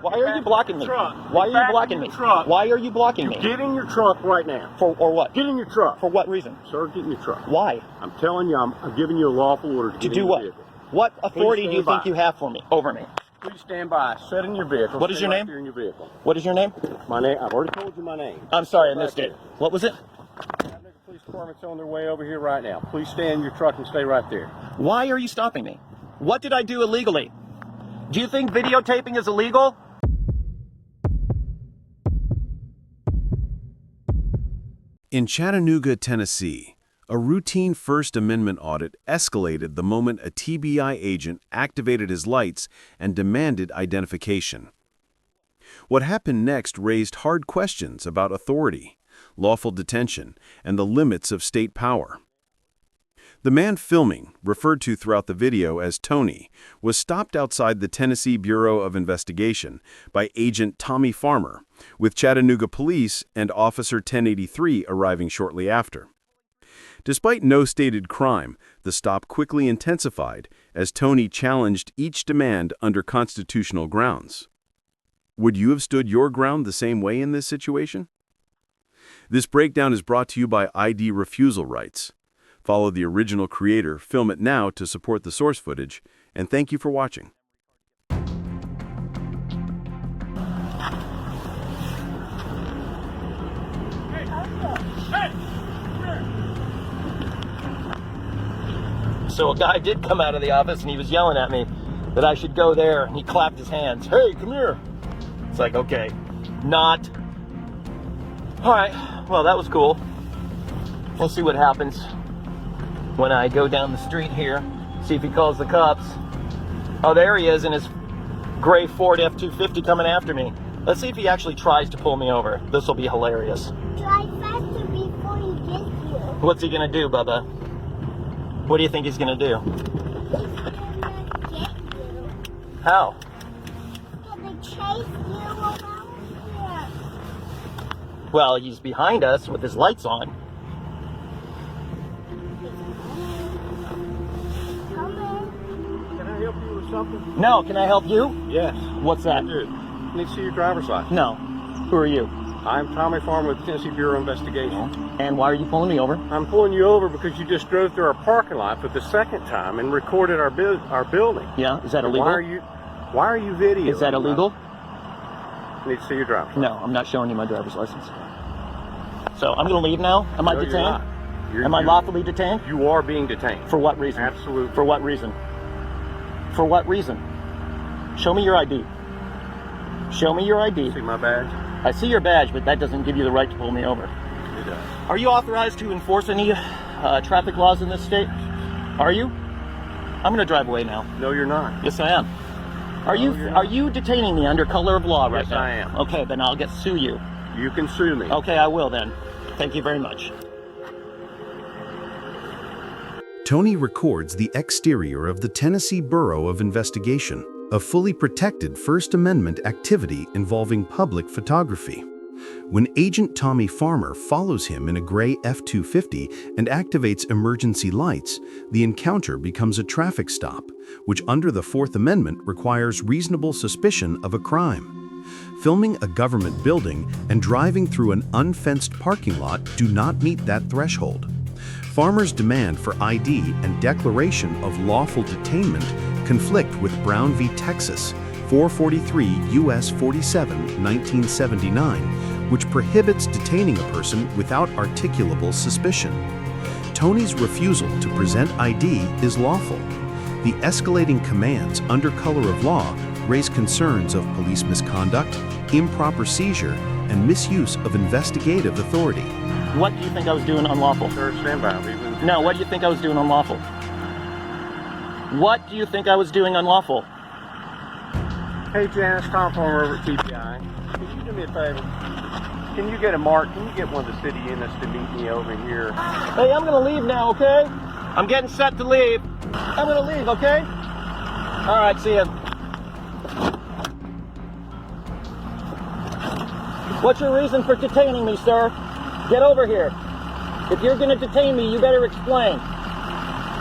Why are you blocking me? Truck. Why are you blocking me? Truck. Why are you blocking me? Get in your truck right now. Or what? Get in your truck. For what reason? Sir, get in your truck. Why? I'm telling you, I'm giving you a lawful order to get do in what? your vehicle. What authority do you stand think by. you have for me? Over me. Please stand by. Sit in your vehicle. What is your Stay name? right there in your vehicle. What is your name? My name. I've already told you my name. I'm sorry, I Right missed it. there. What was it? Chattanooga Police Department's on their way over here right now. Please stay in your truck and stay right there. Why are you stopping me? What did I do illegally? Do you think videotaping is illegal? In Chattanooga, Tennessee, a routine First Amendment audit escalated the moment a TBI agent activated his lights and demanded identification. What happened next raised hard questions about authority, lawful detention, and the limits of state power. The man filming, referred to throughout the video as Tony, was stopped outside the Tennessee Bureau of Investigation by Agent Tommy Farmer, with Chattanooga Police and Officer 1083 arriving shortly after. Despite no stated crime, the stop quickly intensified as Tony challenged each demand under constitutional grounds. Would you have stood your ground the same way in this situation? This breakdown is brought to you by ID Refusal rights. Follow the original creator, film it now to support the source footage, and thank you for watching. So a guy did come out of the office and he was yelling at me that I should go there, and he clapped his hands. Hey, come here. It's like, okay, not. All right, well, that was cool. We'll see what happens when I go down the street here, see if he calls the cops. Oh, there he is in his gray Ford F-250 coming after me. Let's see if he actually tries to pull me over. This will be hilarious. Drive faster before he gets you. What's he gonna do, Bubba? What do you think he's gonna do? He's gonna get you. How? He's gonna chase you around here. Well, he's behind us with his lights on. Can I help you with something? No, can I help you? Yes. What's that? Dude, I need to see your driver's license. No. Who are you? I'm Tommy Farmer with the Tennessee Bureau of Investigation. And why are you pulling me over? I'm pulling you over because you just drove through our parking lot for the second time and recorded our building. Yeah, is that And illegal? Why are you videoing? Is that illegal? I need to see your driver's license. No, I'm not showing you my driver's license. So I'm going to leave now? Am I No, you're detained? not. Am I lawfully detained? You are being detained. For what reason? Absolutely. For what reason? For what reason? Show me your ID. Show me your ID. See my badge? I see your badge, but that doesn't give you the right to pull me over. It does. Are you authorized to enforce any traffic laws in this state? Are you? I'm going to drive away now. No, you're not. Yes, I am. Are you detaining me under color of law right Yes, now? I am. Okay, then I'll sue you. You can sue me. Okay, I will then. Thank you very much. Tony records the exterior of the Tennessee Bureau of Investigation, a fully protected First Amendment activity involving public photography. When Agent Tommy Farmer follows him in a gray F-250 and activates emergency lights, the encounter becomes a traffic stop, which under the Fourth Amendment requires reasonable suspicion of a crime. Filming a government building and driving through an unfenced parking lot do not meet that threshold. Farmer's demand for ID and declaration of lawful detainment conflict with Brown v. Texas, 443 U.S. 47, 1979, which prohibits detaining a person without articulable suspicion. Tony's refusal to present ID is lawful. The escalating commands under color of law raise concerns of police misconduct, improper seizure, and misuse of investigative authority. What do you think I was doing unlawful? Sir, stand by. No, what do you think I was doing unlawful? What do you think I was doing unlawful? Hey, Janice, Tom Farmer over at TBI. Can you do me a favor? Can you get a mark? Can you get one of the city units to meet me over here? Hey, I'm going to leave now, okay? I'm getting set to leave. I'm going to leave, okay? All right, see ya. What's your reason for detaining me, sir? Get over here. If you're going to detain me, you better explain.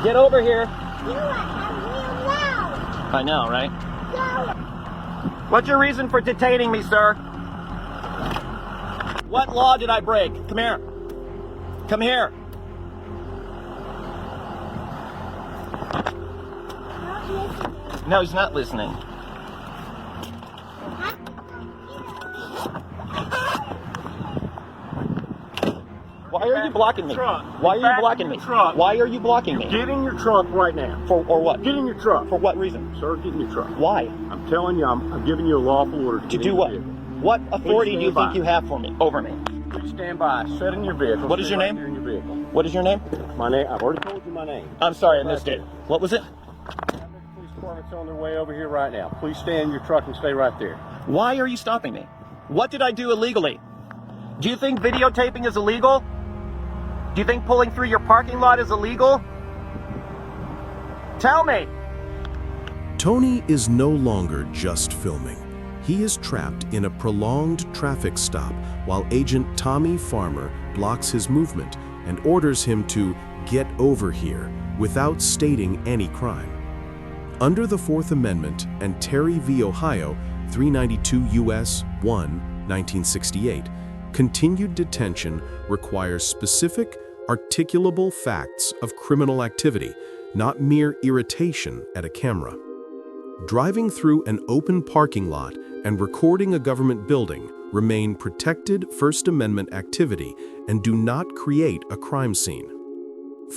Get over here. You are real loud. I know, right? Go. What's your reason for detaining me, sir? What law did I break? Come here. Come here. Not listening. No, he's not listening. Why are you blocking me? Why are you blocking me? Why are you blocking me? Get in your truck right now. Or what? Get in your truck. For what reason? Sir, get in your truck. Why? I'm telling you, I'm giving you a lawful order to To get do in what? your vehicle. What authority do you stand by. think you have for me? Over me? Please stand by. Sit in your vehicle. What is your Stay right name? there in your vehicle. What is your name? My name. I've already told you my name. I'm sorry, I missed it. What was it? Police department's on their way over here right now. Please stay in your truck and stay right there. Why are you stopping me? What did I do illegally? Do you think videotaping is illegal? Do you think pulling through your parking lot is illegal? Tell me. Tony is no longer just filming. He is trapped in a prolonged traffic stop while Agent Tommy Farmer blocks his movement and orders him to get over here without stating any crime. Under the Fourth Amendment and Terry v. Ohio 392 U.S. 1, 1968, continued detention requires specific, articulable facts of criminal activity, not mere irritation at a camera. Driving through an open parking lot and recording a government building remain protected First Amendment activity and do not create a crime scene.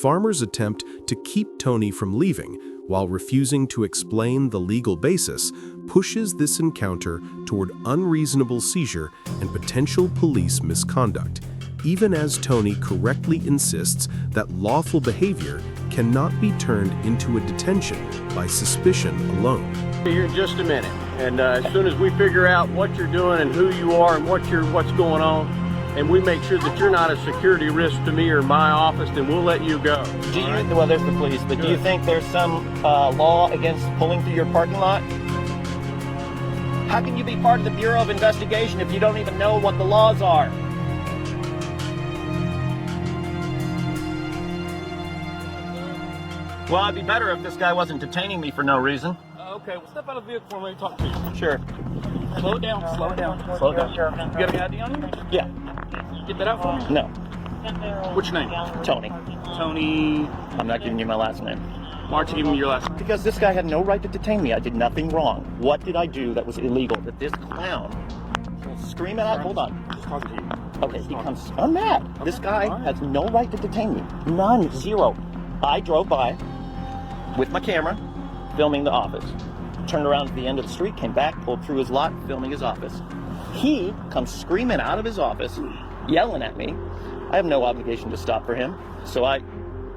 Farmer's attempt to keep Tony from leaving while refusing to explain the legal basis pushes this encounter toward unreasonable seizure and potential police misconduct, even as Tony correctly insists that lawful behavior cannot be turned into a detention by suspicion alone. Here in just a minute, and as soon as we figure out what you're doing and who you are and what's going on, and we make sure that you're not a security risk to me or my office, then we'll let you go. Do you, well, there's the police, but do you think there's some law against pulling through your parking lot? How can you be part of the Bureau of Investigation if you don't even know what the laws are? Well, it'd be better if this guy wasn't detaining me for no reason. Okay, well, step out of the vehicle and let me talk to you. Sure. Slow it down, slow it down. Slow down. You got any ID on you? Yeah. Get that out for me. No. What's your name? Tony. Tony. I'm not giving you my last name. Why aren't you giving me your last name? Because this guy had no right to detain me. I did nothing wrong. What did I do that was illegal? That this clown screaming out, hold on. Just talking to you. Okay, he comes, I'm mad. This guy has no right to detain me. None, zero. I drove by with my camera, filming the office. Turned around at the end of the street, came back, pulled through his lot, filming his office. He comes screaming out of his office, yelling at me. I have no obligation to stop for him, so I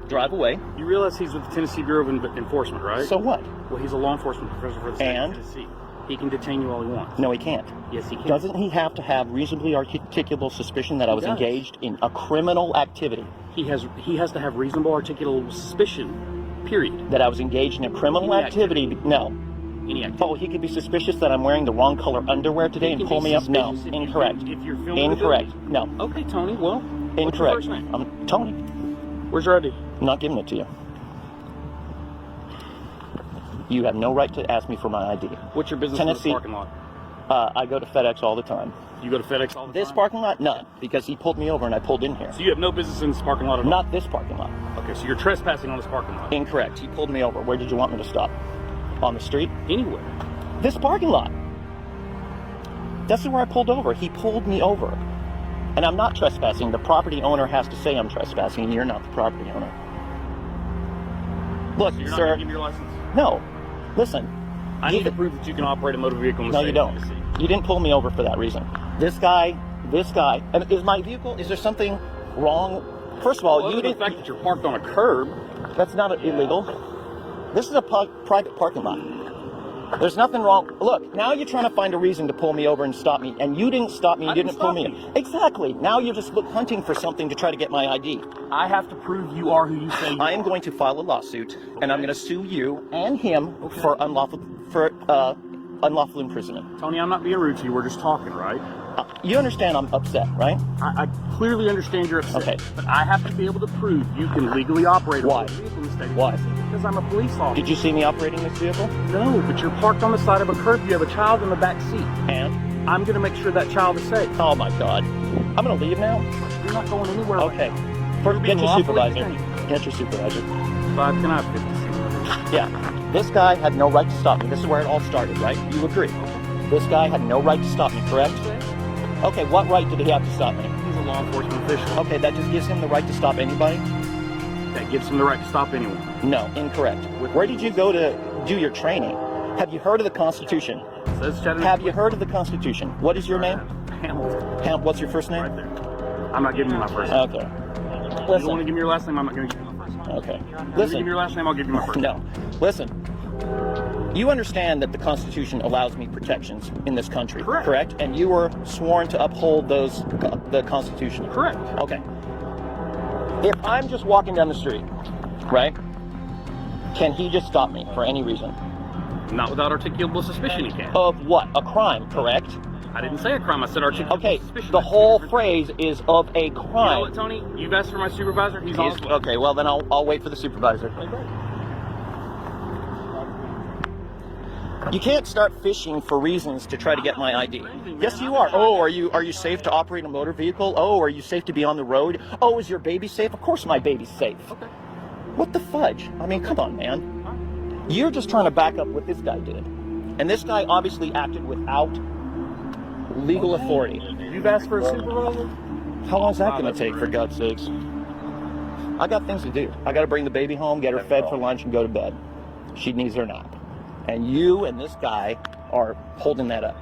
drive away. You realize he's with the Tennessee Bureau of Enforcement, right? So what? Well, he's a law enforcement professional for the state And? of Tennessee. He can detain you all he wants. No, he can't. Yes, he can. Doesn't he have to have reasonably articulable suspicion that I was does. engaged in a criminal activity? He has to have reasonable articulable suspicion, period. That I was engaged in a criminal Any activity? No. Any activity. Oh, he could be suspicious that I'm wearing the wrong color underwear today and pull me up? No. Incorrect. If you're filming Incorrect. the No. video. Okay, Tony, well, what's your Incorrect. first name? I'm Tony. Where's your ID? I'm not giving it to you. You have no right to ask me for my ID. What's your business in Tennessee. this parking lot? I go to FedEx all the time. You go to FedEx all the This time? parking lot? None. Because he pulled me over and I pulled in here. So you have no business in this parking lot at all? Not this parking lot. Okay, so you're trespassing on this parking lot? Incorrect. He pulled me over. Where did you want me to stop? On the street? Anywhere. This parking lot. That's where I pulled over. He pulled me over. And I'm not trespassing. The property owner has to say I'm trespassing. You're not the property owner. Look, So you're not sir. going to give me your license? No. Listen. I need to prove that you can operate a motor vehicle in the No, state you of don't. Tennessee. You didn't pull me over for that reason. This guy, and is my vehicle, is there something wrong? First of all, Well, you the didn't, fact that you're parked on a curb. that's not illegal. This is a private parking lot. There's nothing wrong. Look, now you're trying to find a reason to pull me over and stop me, and you didn't stop me, you I didn't didn't pull stop me in. Exactly. Now you're just hunting for something to try to get my ID. I have to prove you are who you say you I am are. going to file a lawsuit, and I'm going to sue you and him for unlawful, unlawful imprisonment. Tony, I'm not being rude to you. We're just talking, right? You understand I'm upset, right? I clearly understand you're upset. Okay. But I have to be able to prove you can legally operate a Why? motor vehicle in the state of Why? Tennessee because I'm a police officer. Did you see me operating this vehicle? No, but you're parked on the side of a curb. You have a child in the back seat. And? I'm going to make sure that child is safe. Oh my God. I'm going to leave now? You're not going anywhere. Okay. You're being Get your lawfully supervisor. detained. Get your supervisor. Bob, can I have 50 cents? Yeah. This guy had no right to stop me. This is where it all started, right? You agree? This guy had no right to stop me, correct? Okay, what right did he have to stop me? He's a law enforcement official. Okay, that just gives him the right to stop anybody? That gives him the right to stop anyone. No, incorrect. Where did you go to do your training? Have you heard of the Constitution? It says Chattanooga Have you Police. heard of the Constitution? What is your name? Hamilton. What's your first name? Right there. I'm not giving you my first name. Okay. You don't want to Listen. give me your last name, I'm not going to give you my first name. Okay. You want to give me Listen. your last name, I'll give you my first name. No. Listen. You understand that the Constitution allows me protections in this country, Correct. And you were sworn to uphold the Constitution. Correct. Okay. If I'm just walking down the street, right? Can he just stop me for any reason? Not without articulable suspicion, he can. Of what? A crime, correct? I didn't say a crime, I said articulable Okay, suspicion. the That's whole different. phrase is of a You know crime. what, Tony? You've asked for my supervisor, he's on his way. Okay, well then I'll wait for the supervisor. You can't start fishing for reasons to try to get my ID. Yes, you are. Oh, are you safe to operate a motor vehicle? Oh, are you safe to be on the road? Oh, is your baby safe? Of course my baby's safe. Okay. What the fudge? I mean, come on, man. You're just trying to back up what this guy did. And this guy obviously acted without legal authority. You've asked for a supervisor? How long is that going to take, for God's sakes? I got things to do. I got to bring the baby home, get her fed for lunch, and go to bed. She needs her nap. And you and this guy are holding that up.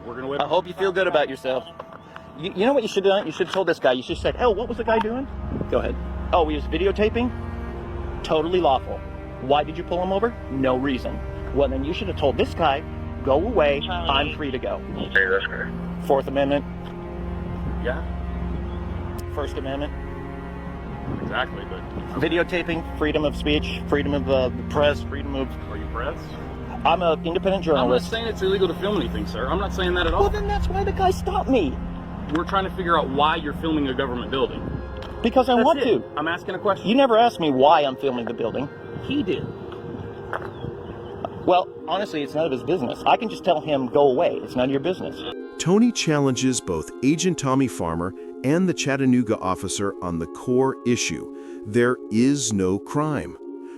We're going to wait. I hope you feel good about yourself. You know what you should have done? You should have told this guy. You should have said, oh, what was the guy doing? Go ahead. Oh, he was videotaping? Totally lawful. Why did you pull him over? No reason. Well, then you should have told this guy, go away, I'm free to go. Okay, that's great. Fourth Amendment, Yeah, First Amendment, exactly, but videotaping, freedom of speech, freedom of the press, freedom of... are you pressed? I'm an independent I'm not journalist. saying it's illegal to film anything, sir. I'm not saying that at all. Well, then that's why the guy stopped me. We're trying to figure out why you're filming a government building. Because I That's want it. to. I'm asking a question. You never asked me why I'm filming the building. He did. Well, honestly, it's none of his business. I can just tell him, go away. It's none of your business. Tony challenges both Agent Tommy Farmer and the Chattanooga officer on the core issue. There is no crime.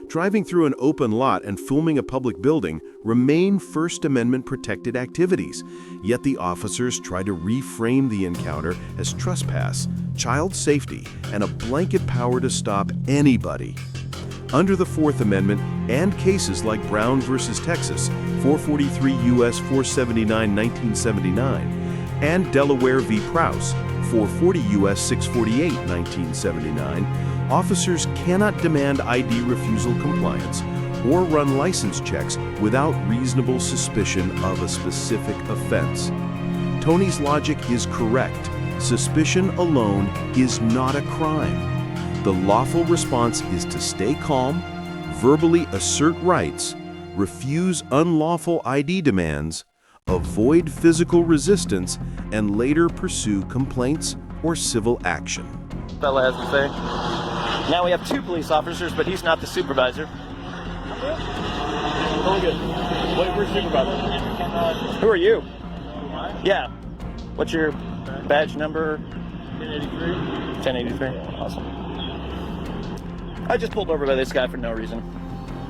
Driving through an open lot and filming a public building remain First Amendment protected activities, yet the officers try to reframe the encounter as trespass, child safety, and a blanket power to stop anybody. Under the Fourth Amendment and cases like Brown versus Texas, 443 U.S. 479, 1979, and Delaware v. Prowse, 440 U.S. 648, 1979, officers cannot demand ID refusal compliance or run license checks without reasonable suspicion of a specific offense. Tony's logic is correct. Suspicion alone is not a crime. The lawful response is to stay calm, verbally assert rights, refuse unlawful ID demands, avoid physical resistance, and later pursue complaints or civil action. Fella has to say. Now we have two police officers, but he's not the supervisor. Really good. Wait for supervisor. Who are you? Yeah. What's your badge number? 1083. 1083. Awesome. I just pulled over by this guy for no reason.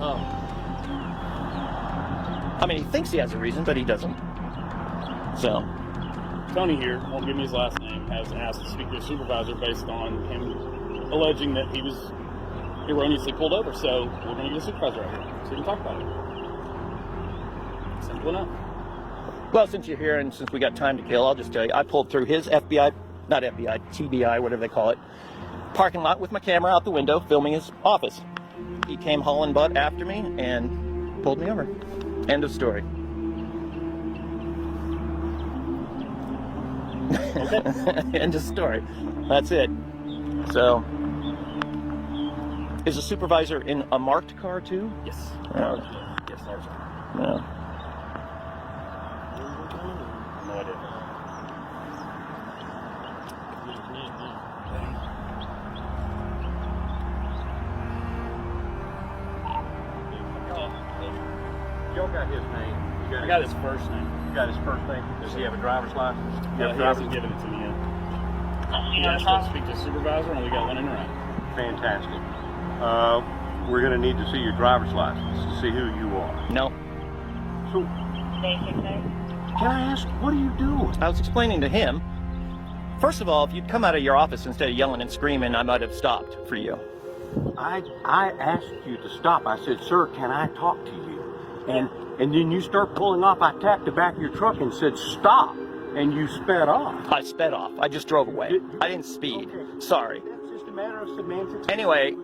Oh. I mean, he thinks he has a reason, but he doesn't. So, Tony here, won't give me his last name, has asked to speak to a supervisor based on him alleging that he was erroneously pulled over. So we're going to get a supervisor right here so we can talk about it. Simple enough. well, since you're here and since we got time to kill, I'll just tell you, I pulled through his TBI, whatever they call it, parking lot with my camera out the window, filming his office. He came hauling butt after me and pulled me over. End of story. End of story. That's it. So, is the supervisor in a marked car too? Yes. Oh. Yes, Sergeant. No. got his name. I got his first name. You got his first name. Does he have a driver's license? You have a He driver's hasn't given it to me yet. He asked to speak to a supervisor, and we got one in right. Fantastic. We're going to need to see your driver's license to see who you are. No. So, can I ask, what are you doing? I was explaining to him. First of all, if you'd come out of your office instead of yelling and screaming, I might have stopped for you. I asked you to stop. I said, sir, can I talk to you? And then you start pulling off. I tapped the back of your truck and said, stop. And you sped off. I sped off. I just drove away. I didn't speed. Okay. Sorry. That's just a matter of semantics. Anyway.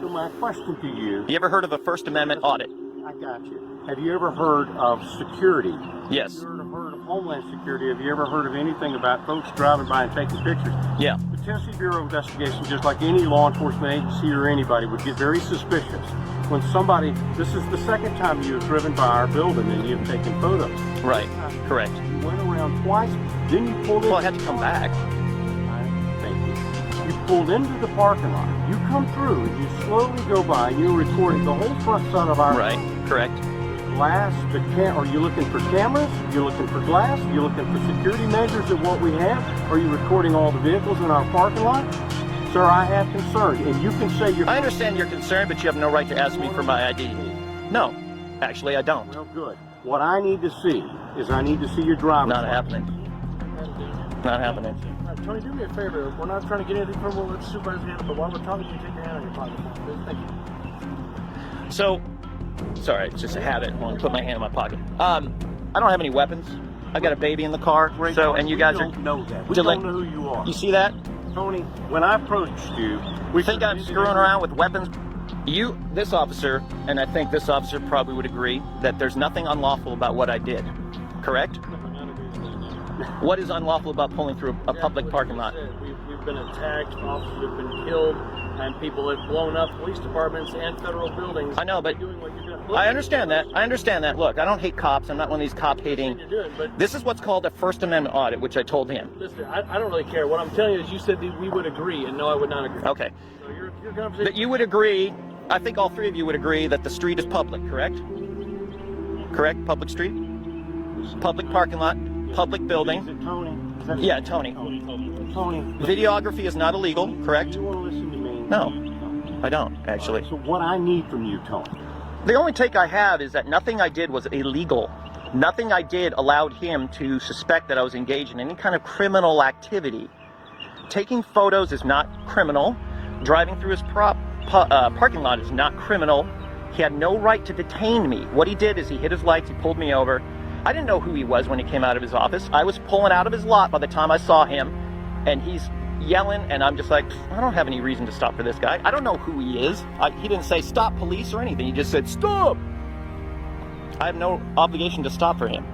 So my question to you. You ever heard of a First Amendment audit? I got you. Have you ever heard of security? Yes. Have you ever heard of Homeland Security? Have you ever heard of anything about folks driving by and taking pictures? Yeah. The Tennessee Bureau of Investigation, just like any law enforcement agency or anybody, would get very suspicious when somebody, this is the second time you have driven by our building and you've taken photos. Right. Correct. You went around twice, then you pulled in. Well, I had to come back. Thank you. You pulled into the parking lot. You come through and you slowly go by and you're recording the whole front side of our Right. Correct. glass. Are you looking for cameras? You're looking for glass? You're looking for security measures of what we have? Are you recording all the vehicles in our parking lot? Sir, I have concerns, and you can say you're... I understand your concern, but you have no right to ask me for my ID. No. Actually, I don't. Well, good. What I need to see is I need to see your driver's Not license. happening. Not happening. Tony, do me a favor. We're not trying to get anything from what the supervisor handle, but while we're talking, you take your hand on your pocket. Thank you. So, sorry, it's just a habit. I want to put my hand in my pocket. I don't have any weapons. I got a baby in the car. So, and you guys don't know that. We Deli- don't know who you are. You see that? Tony, when I approached you... We think I'm screwing around with weapons? This officer, and I think this officer probably would agree, that there's nothing unlawful about what I did. Correct? What is unlawful about pulling through a public parking lot? We've been attacked, officers have been killed, and people have blown up police departments and federal buildings. I know, but Doing what you're doing. I understand that. I understand that. Look, I don't hate cops. I'm not one of these cop-hating. You're doing, but This is what's called a First Amendment audit, which I told him. listen, I don't really care. What I'm telling you is you said that we would agree, and no, I would not agree. Okay. So your conversation... That you would agree, I think all three of you would agree that the street is public, correct? Correct? Public street? Public parking lot, public Is building. it Tony? Is that Yeah, Tony. Tony. Videography is not illegal, correct? Do you want to listen to me? No, I don't, actually. So what I need from you, Tony, The only take I have is that nothing I did was illegal. Nothing I did allowed him to suspect that I was engaged in any kind of criminal activity. Taking photos is not criminal. Driving through his parking lot is not criminal. He had no right to detain me. What he did is he hit his lights, he pulled me over. I didn't know who he was when he came out of his office. I was pulling out of his lot by the time I saw him, and he's yelling, and I'm just like, I don't have any reason to stop for this guy. I don't know who he is. He didn't say stop police or anything. He just said stop. I have no obligation to stop for him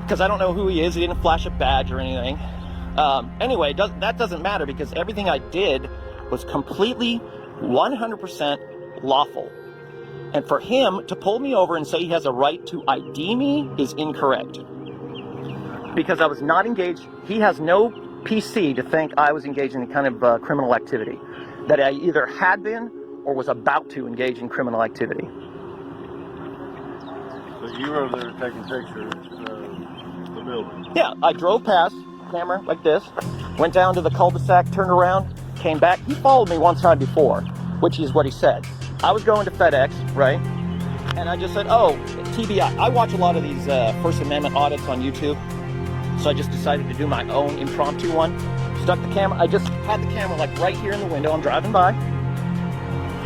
because I don't know who he is. He didn't flash a badge or anything. Anyway, that doesn't matter because everything I did was completely 100% lawful. And for him to pull me over and say he has a right to ID me is incorrect. Because I was not engaged. He has no PC to think I was engaged in any kind of criminal activity. That I either had been or was about to engage in criminal activity. so you were over there taking pictures of the building. Yeah, I drove past, camera like this, went down to the cul-de-sac, turned around, came back. He followed me one time before, which is what he said. I was going to FedEx, right? And I just said, oh, TBI. I watch a lot of these First Amendment audits on YouTube. So I just decided to do my own impromptu one. Stuck the camera, I just had the camera like right here in the window. I'm driving by.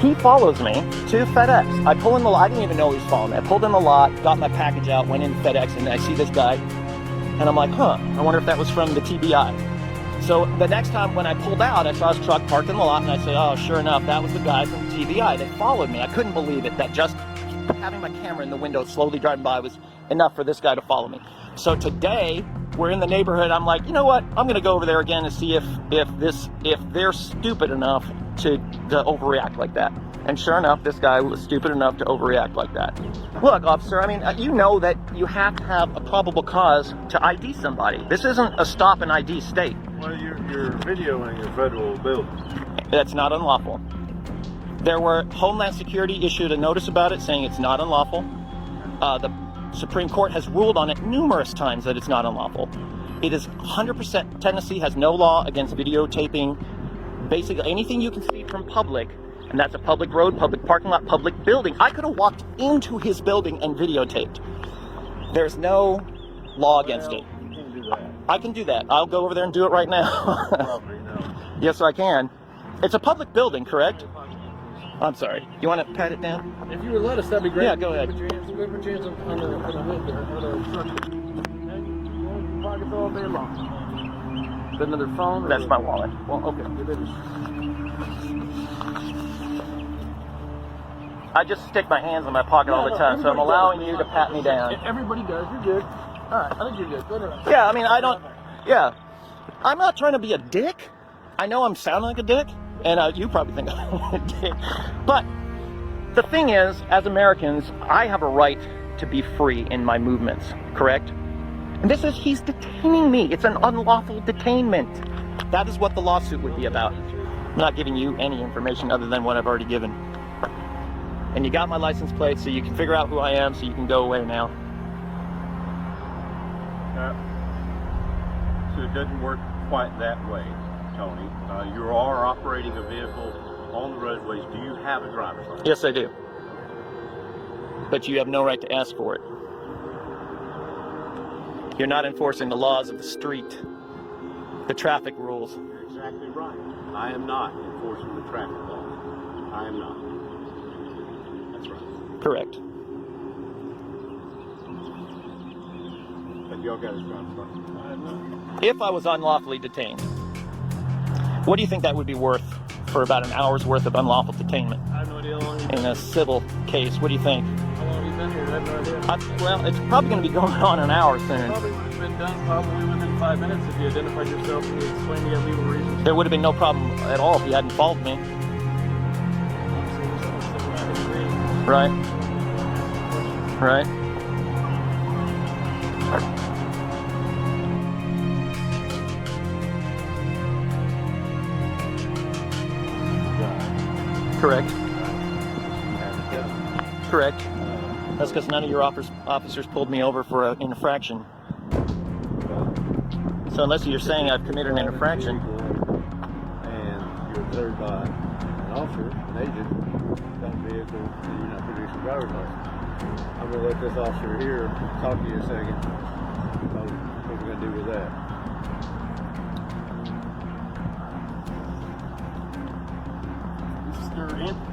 He follows me to FedEx. I pull in the lot, I didn't even know he was following me. I pulled in the lot, got my package out, went into FedEx, and I see this guy. And I'm like, huh, I wonder if that was from the TBI. So the next time when I pulled out, I saw his truck parked in the lot, and I said, oh, sure enough, that was the guy from TBI. They followed me. I couldn't believe it, that just having my camera in the window slowly driving by was enough for this guy to follow me. So today, we're in the neighborhood. I'm like, you know what? I'm going to go over there again and see if they're stupid enough to overreact like that. And sure enough, this guy was stupid enough to overreact like that. Look, officer, I mean, you know that you have to have a probable cause to ID somebody. This isn't a stop and ID state. Well, you're videoing a federal building. That's not unlawful. There were Homeland Security issued a notice about it saying it's not unlawful. The Supreme Court has ruled on it numerous times that it's not unlawful. It is 100%, Tennessee has no law against videotaping basically anything you can see from public, and that's a public road, public parking lot, public building. I could have walked into his building and videotaped. There's no law against it. You can't do that. I can do that. I'll go over there and do it right now. Probably no. Yes, I can. It's a public building, correct? I'm sorry. You want to pat it down? If you would let us, that'd be great. Yeah, go ahead. Put your hands on the lid there, on the structure. And pockets all day long. Is that another phone? Or That's my wallet. Well, okay. Good business. I just stick my hands in my pocket all the time, so I'm allowing you to pat me down. Everybody does. You're good. All right. I think you're good. Go ahead. Yeah, I mean, I don't... Yeah. I'm not trying to be a dick. I know I'm sounding like a dick, and you probably think I'm a dick. But the thing is, as Americans, I have a right to be free in my movements, correct? And he's detaining me. It's an unlawful detainment. That is what the lawsuit would be about. I'm not giving you any information other than what I've already given. And you got my license plate, so you can figure out who I am, so you can go away now. So it doesn't work quite that way, Tony. You are operating a vehicle on the roadways. Do you have a driver's license? Yes, I do. But you have no right to ask for it. You're not enforcing the laws of the street, the traffic rules. You're exactly right. I am not enforcing the traffic law. I am not. That's right. Correct. But y'all got his driver's license. I am not. If I was unlawfully detained, what do you think that would be worth for about an hour's worth of unlawful detainment I have no idea how long you've in a civil case? What do you think? How long have you been here? I have no idea. Well, it's probably going to be going on an hour soon. Probably would have been done probably within 5 minutes if you identified yourself and you explained you had legal reasons. There would have been no problem at all if you hadn't followed me. Right. Right. Correct. Correct. That's because none of your officers pulled me over for an infraction. So unless you're saying I've committed an infraction. And you're observed by an officer, an agent, got a vehicle, and you're not producing a driver's license. I'm going to let this officer here talk to you a second. What are we going to do with that?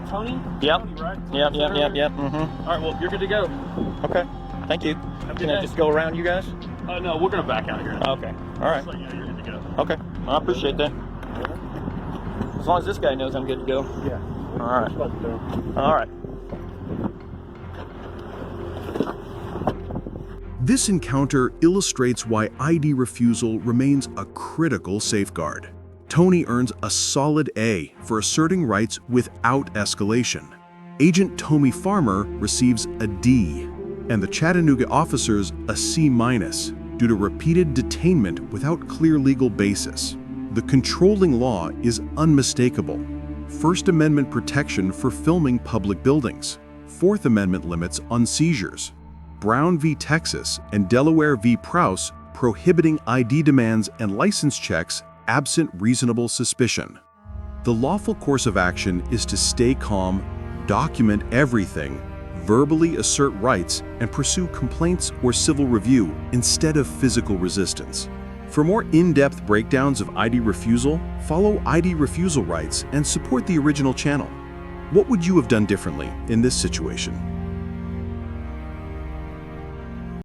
Tony? Yep. Tony, right? Yep. Mm-hmm. All right, well, you're good to go. Okay. Thank you. Have a good Can I day. just go around you guys? No, we're going to back out here. Okay. All right. Just let you know you're good to go. Okay. I appreciate that. As long as this guy knows I'm good to go. Yeah. All right. Supposed to. All right. This encounter illustrates why ID refusal remains a critical safeguard. Tony earns a solid A for asserting rights without escalation. Agent Tommy Farmer receives a D, and the Chattanooga officers a C- due to repeated detainment without clear legal basis. The controlling law is unmistakable. First Amendment protection for filming public buildings. Fourth Amendment limits on seizures. Brown v. Texas and Delaware v. Prowse prohibiting ID demands and license checks absent reasonable suspicion. The lawful course of action is to stay calm, document everything, verbally assert rights, and pursue complaints or civil review instead of physical resistance. For more in-depth breakdowns of ID refusal, follow ID refusal rights and support the original channel. What would you have done differently in this situation?